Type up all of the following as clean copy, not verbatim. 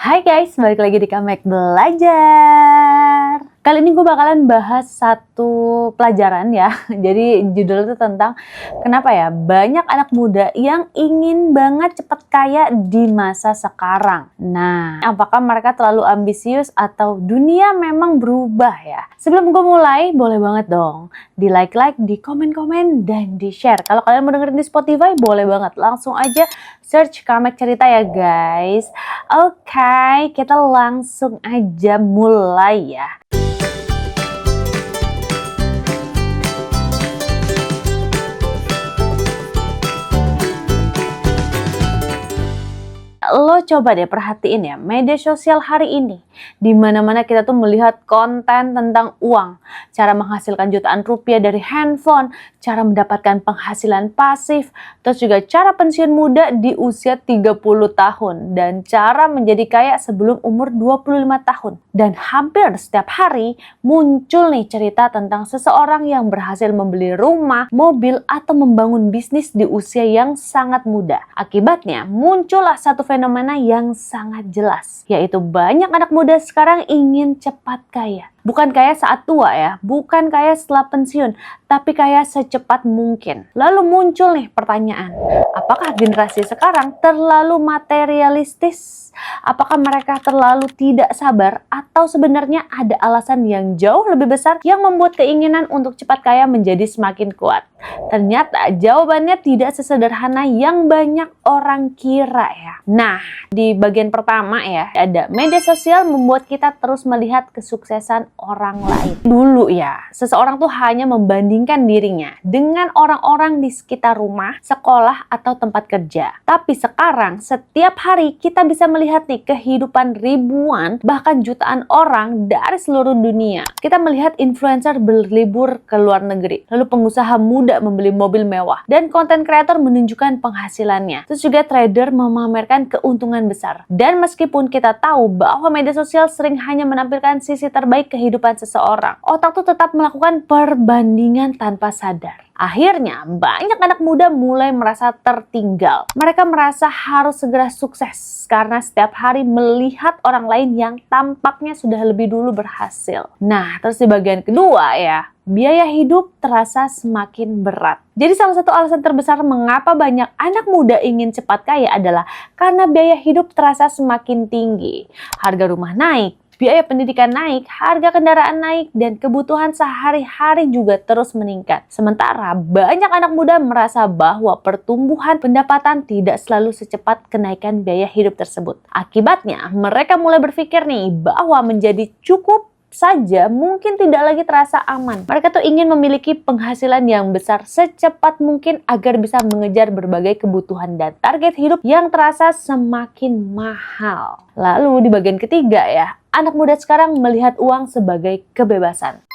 Hai guys, balik lagi di Kamek Belajar. Kali ini gue bakalan bahas satu pelajaran ya. Jadi judulnya itu tentang kenapa ya banyak anak muda yang ingin banget cepet kaya di masa sekarang. Nah, apakah mereka terlalu ambisius atau dunia memang berubah ya? Sebelum gue mulai, boleh banget dong di like, di komen-komen, dan di share. Kalau kalian mau dengerin di Spotify, boleh banget. Langsung aja search Kamek Cerita ya guys. Oke, kita langsung aja mulai ya. Lo coba deh perhatiin ya media sosial hari ini. Di mana-mana kita tuh melihat konten tentang uang, cara menghasilkan jutaan rupiah dari handphone, cara mendapatkan penghasilan pasif, terus juga cara pensiun muda di usia 30 tahun, dan cara menjadi kaya sebelum umur 25 tahun. Dan hampir setiap hari muncul nih cerita tentang seseorang yang berhasil membeli rumah, mobil, atau membangun bisnis di usia yang sangat muda. Akibatnya muncullah satu fenomena yang sangat jelas, yaitu banyak anak muda sekarang ingin cepat kaya. Bukan kaya saat tua ya, bukan kaya setelah pensiun, tapi kaya secepat mungkin. Lalu muncul nih pertanyaan, apakah generasi sekarang terlalu materialistis? Apakah mereka terlalu tidak sabar? Atau sebenarnya ada alasan yang jauh lebih besar yang membuat keinginan untuk cepat kaya menjadi semakin kuat? Ternyata jawabannya tidak sesederhana yang banyak orang kira ya. Nah, di bagian pertama ya, ada media sosial membuat kita terus melihat kesuksesan orang lain. Dulu ya, seseorang tuh hanya membandingkan dirinya dengan orang-orang di sekitar rumah, sekolah, atau tempat kerja. Tapi sekarang, setiap hari kita bisa melihat nih kehidupan ribuan, bahkan jutaan orang dari seluruh dunia. Kita melihat influencer berlibur ke luar negeri, lalu pengusaha muda membeli mobil mewah, dan konten kreator menunjukkan penghasilannya. Terus juga trader memamerkan keuntungan besar. Dan meskipun kita tahu bahwa media sosial sering hanya menampilkan sisi terbaik kehidupan seseorang, otak tuh tetap melakukan perbandingan tanpa sadar. Akhirnya, banyak anak muda mulai merasa tertinggal. Mereka merasa harus segera sukses karena setiap hari melihat orang lain yang tampaknya sudah lebih dulu berhasil. Nah, terus di bagian kedua ya, biaya hidup terasa semakin berat. Jadi salah satu alasan terbesar mengapa banyak anak muda ingin cepat kaya adalah karena biaya hidup terasa semakin tinggi. Harga rumah naik, biaya pendidikan naik, harga kendaraan naik, dan kebutuhan sehari-hari juga terus meningkat. Sementara banyak anak muda merasa bahwa pertumbuhan pendapatan tidak selalu secepat kenaikan biaya hidup tersebut. Akibatnya, mereka mulai berpikir nih bahwa menjadi cukup saja mungkin tidak lagi terasa aman. Mereka tuh ingin memiliki penghasilan yang besar secepat mungkin agar bisa mengejar berbagai kebutuhan dan target hidup yang terasa semakin mahal. Lalu di bagian ketiga ya, anak muda sekarang melihat uang sebagai kebebasan.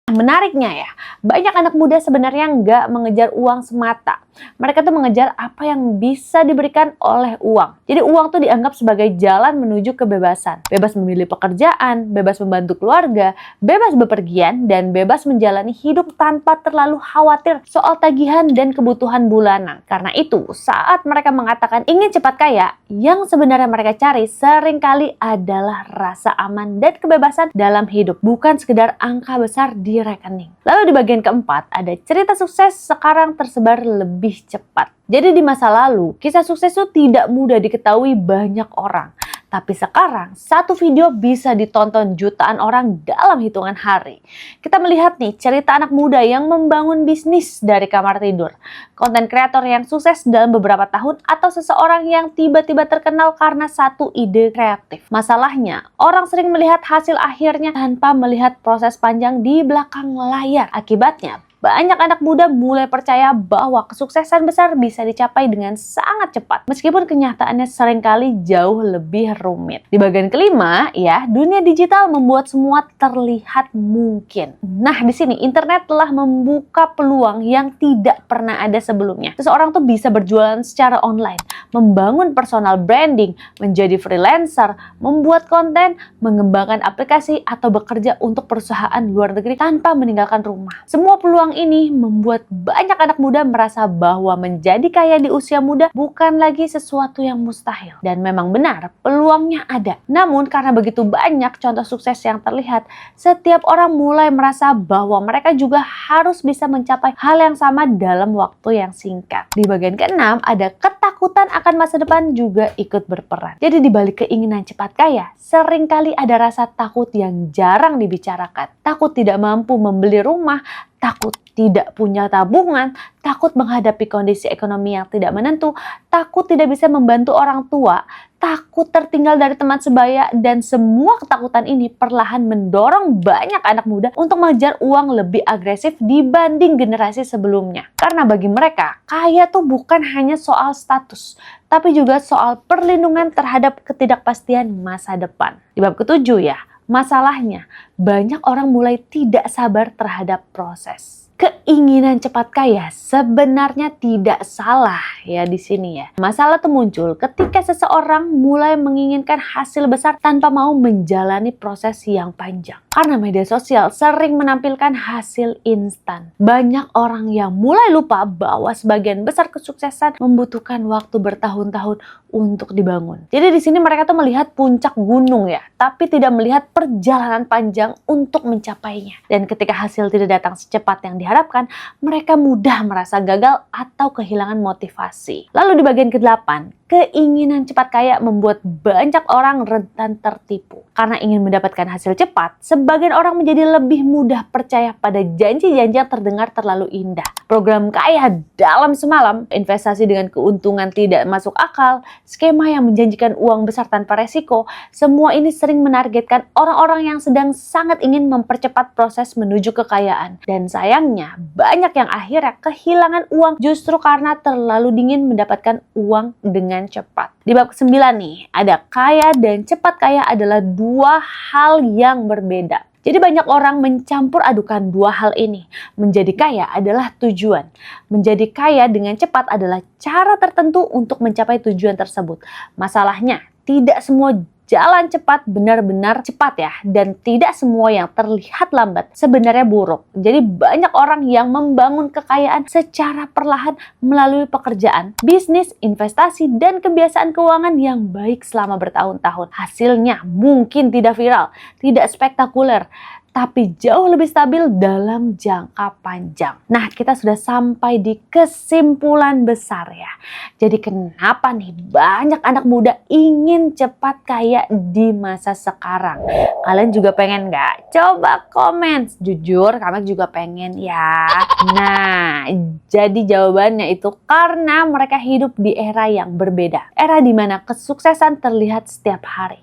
Menariknya ya, banyak anak muda sebenarnya nggak mengejar uang semata. Mereka tuh mengejar apa yang bisa diberikan oleh uang. Jadi uang tuh dianggap sebagai jalan menuju kebebasan. Bebas memilih pekerjaan, bebas membantu keluarga, bebas bepergian, dan bebas menjalani hidup tanpa terlalu khawatir soal tagihan dan kebutuhan bulanan. Karena itu, saat mereka mengatakan ingin cepat kaya, yang sebenarnya mereka cari seringkali adalah rasa aman dan kebebasan dalam hidup. Bukan sekedar angka besar di rekening. Lalu di bagian keempat, ada cerita sukses sekarang tersebar lebih cepat. Jadi di masa lalu, kisah sukses itu tidak mudah diketahui banyak orang. Tapi sekarang, satu video bisa ditonton jutaan orang dalam hitungan hari. Kita melihat nih cerita anak muda yang membangun bisnis dari kamar tidur. Konten kreator yang sukses dalam beberapa tahun atau seseorang yang tiba-tiba terkenal karena satu ide kreatif. Masalahnya, orang sering melihat hasil akhirnya tanpa melihat proses panjang di belakang layar. Akibatnya, banyak anak muda mulai percaya bahwa kesuksesan besar bisa dicapai dengan sangat cepat, meskipun kenyataannya seringkali jauh lebih rumit. Di bagian kelima, ya, dunia digital membuat semua terlihat mungkin. Nah, di sini internet telah membuka peluang yang tidak pernah ada sebelumnya. Seseorang tuh bisa berjualan secara online, membangun personal branding, menjadi freelancer, membuat konten, mengembangkan aplikasi, atau bekerja untuk perusahaan luar negeri tanpa meninggalkan rumah. Semua peluang ini membuat banyak anak muda merasa bahwa menjadi kaya di usia muda bukan lagi sesuatu yang mustahil. Dan memang benar, peluangnya ada. Namun karena begitu banyak contoh sukses yang terlihat, setiap orang mulai merasa bahwa mereka juga harus bisa mencapai hal yang sama dalam waktu yang singkat. Di bagian keenam, ada ketakutan akan masa depan juga ikut berperan. Jadi di balik keinginan cepat kaya, seringkali ada rasa takut yang jarang dibicarakan. Takut tidak mampu membeli rumah, takut tidak punya tabungan, takut menghadapi kondisi ekonomi yang tidak menentu, takut tidak bisa membantu orang tua, takut tertinggal dari teman sebaya, dan semua ketakutan ini perlahan mendorong banyak anak muda untuk mengejar uang lebih agresif dibanding generasi sebelumnya. Karena bagi mereka, kaya tuh bukan hanya soal status, tapi juga soal perlindungan terhadap ketidakpastian masa depan. Di bab ketujuh ya, masalahnya banyak orang mulai tidak sabar terhadap proses. Keinginan cepat kaya sebenarnya tidak salah ya di sini ya. Masalah itu muncul ketika seseorang mulai menginginkan hasil besar tanpa mau menjalani proses yang panjang. Karena media sosial sering menampilkan hasil instan. Banyak orang yang mulai lupa bahwa sebagian besar kesuksesan membutuhkan waktu bertahun-tahun untuk dibangun. Jadi di sini mereka tuh melihat puncak gunung ya, tapi tidak melihat perjalanan panjang untuk mencapainya. Dan ketika hasil tidak datang secepat yang diharapkan, mereka mudah merasa gagal atau kehilangan motivasi. Lalu di bagian ke-8, keinginan cepat kaya membuat banyak orang rentan tertipu. Karena ingin mendapatkan hasil cepat, sebagian orang menjadi lebih mudah percaya pada janji-janji yang terdengar terlalu indah. Program kaya dalam semalam, investasi dengan keuntungan tidak masuk akal, skema yang menjanjikan uang besar tanpa resiko, semua ini sering menargetkan orang-orang yang sedang sangat ingin mempercepat proses menuju kekayaan. Dan sayangnya, banyak yang akhirnya kehilangan uang justru karena terlalu dingin mendapatkan uang dengan cepat. Di bab ke-9 nih, ada kaya dan cepat kaya adalah dua hal yang berbeda. Jadi banyak orang mencampur adukan dua hal ini. Menjadi kaya adalah tujuan. Menjadi kaya dengan cepat adalah cara tertentu untuk mencapai tujuan tersebut. Masalahnya, tidak semua jalan cepat benar-benar cepat ya, dan tidak semua yang terlihat lambat sebenarnya buruk. Jadi banyak orang yang membangun kekayaan secara perlahan melalui pekerjaan, bisnis, investasi, dan kebiasaan keuangan yang baik selama bertahun-tahun. Hasilnya mungkin tidak viral, tidak spektakuler, tapi jauh lebih stabil dalam jangka panjang. Nah, kita sudah sampai di kesimpulan besar ya. Jadi kenapa nih banyak anak muda ingin cepat kaya di masa sekarang? Kalian juga pengen nggak? Coba komen. Jujur, kami juga pengen ya. Nah, jadi jawabannya itu karena mereka hidup di era yang berbeda. Era di mana kesuksesan terlihat setiap hari.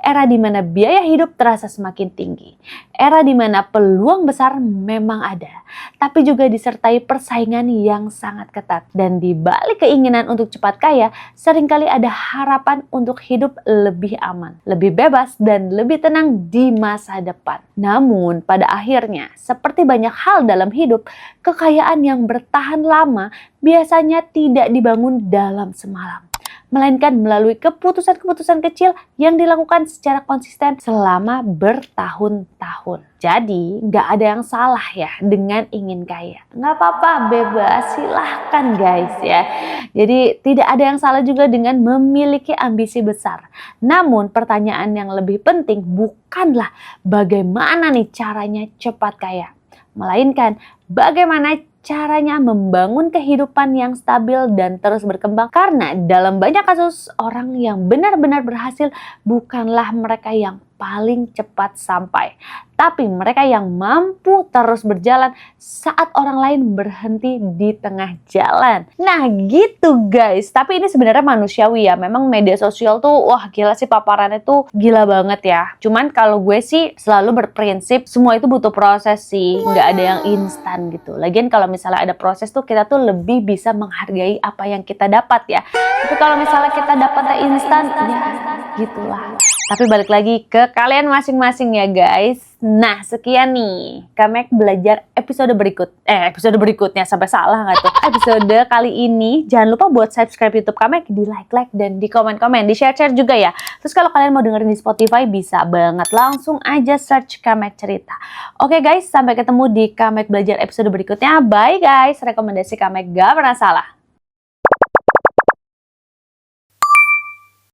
Era di mana biaya hidup terasa semakin tinggi. Era di mana peluang besar memang ada, tapi juga disertai persaingan yang sangat ketat. Dan di balik keinginan untuk cepat kaya, seringkali ada harapan untuk hidup lebih aman, lebih bebas, dan lebih tenang di masa depan. Namun, pada akhirnya, seperti banyak hal dalam hidup, kekayaan yang bertahan lama biasanya tidak dibangun dalam semalam, melainkan melalui keputusan-keputusan kecil yang dilakukan secara konsisten selama bertahun-tahun. Jadi, nggak ada yang salah ya dengan ingin kaya. Nggak apa-apa, bebas, silahkan guys ya. Jadi, tidak ada yang salah juga dengan memiliki ambisi besar. Namun, pertanyaan yang lebih penting bukanlah bagaimana nih caranya cepat kaya, melainkan bagaimana caranya membangun kehidupan yang stabil dan terus berkembang. Karena dalam banyak kasus, orang yang benar-benar berhasil bukanlah mereka yang paling cepat sampai, tapi mereka yang mampu terus berjalan saat orang lain berhenti di tengah jalan. Nah gitu guys, tapi ini sebenarnya manusiawi ya. Memang media sosial tuh wah gila sih, paparannya tuh gila banget ya. Cuman kalau gue sih selalu berprinsip semua itu butuh proses sih, nggak ada yang instan gitu. Lagian kalau misalnya ada proses tuh kita tuh lebih bisa menghargai apa yang kita dapat ya. Tapi kalau misalnya kita dapatnya instan, ya gitulah. Tapi balik lagi ke kalian masing-masing ya guys. Nah, sekian nih Kamek belajar episode berikutnya sampai salah nggak tuh? Episode kali ini jangan lupa buat subscribe YouTube Kamek, di like dan di komen-komen, di share juga ya. Terus kalau kalian mau dengerin di Spotify bisa banget, langsung aja search Kamek Cerita. Oke guys, sampai ketemu di Kamek belajar episode berikutnya. Bye guys, rekomendasi Kamek gak pernah salah.